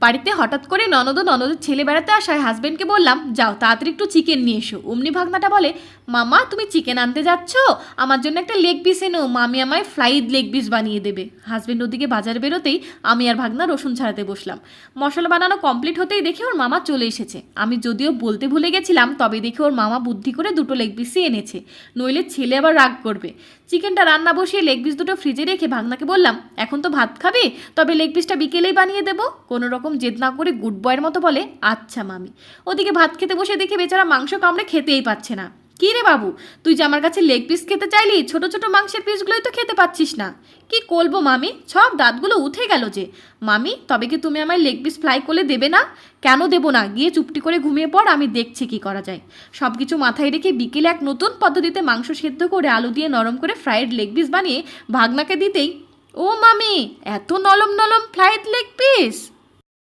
বাড়িতে হঠাৎ করে ননদের ছেলে বেড়াতে আসায় হাজবেন্ডকে বললাম, যাও তাড়াতাড়ি একটু চিকেন নিয়ে এসো। অমনি ভাগনাটা বলে, মামা তুমি চিকেন আনতে যাচ্ছ, আমার জন্য একটা লেগ পিস এনো, মামি আমায় ফ্রাইড লেগ পিস বানিয়ে দেবে। হাজবেন্ড ওদিকে বাজার বেরোতেই আমি আর ভাগনা রসুন ছাড়াতে বসলাম। মশলা বানানো কমপ্লিট হতেই দেখি ওর মামা চলে এসেছে। আমি যদিও বলতে ভুলে গেছিলাম, তবে দেখি ওর মামা বুদ্ধি করে দুটো লেগ পিসই এনেছে, নইলে ছেলে আবার রাগ করবে। চিকেনটা রান্না বসিয়ে লেগ পিস দুটো ফ্রিজে রেখে ভাগনাকে বললাম, এখন তো ভাত খাবে, তবে লেগ পিসটা বিকেলেই বানিয়ে দেবো। কোনো রকম জেদ না করে গুড বয়ের মতো বলে, আচ্ছা মামি। ওদিকে ভাত খেতে বসে দেখে বেচারা মাংস কামড়ে খেতেই পাচ্ছে না। কী রে বাবু, তুই যে আমার কাছে লেগ পিস খেতে চাইলি, ছোট ছোট মাংসের পিসগুলোই তো খেতে পাচ্ছিস না। কি করবো মামি, সব দাঁতগুলো উঠে গেল যে। মামি, তবে কি তুমি আমায় লেগ পিস ফ্রাই করে দেবে না? কেন দেবো না, গিয়ে চুপটি করে ঘুমিয়ে পড়, আমি দেখছি কি করা যায়। সব কিছু মাথায় রেখে বিকেলে এক নতুন পদ্ধতিতে মাংস সেদ্ধ করে আলু দিয়ে নরম করে ফ্রাইড লেগ পিস বানিয়ে ভাগনাকে দিতেই, ও মামি, এত নরম নরম ফ্রাইড লেগ পিস!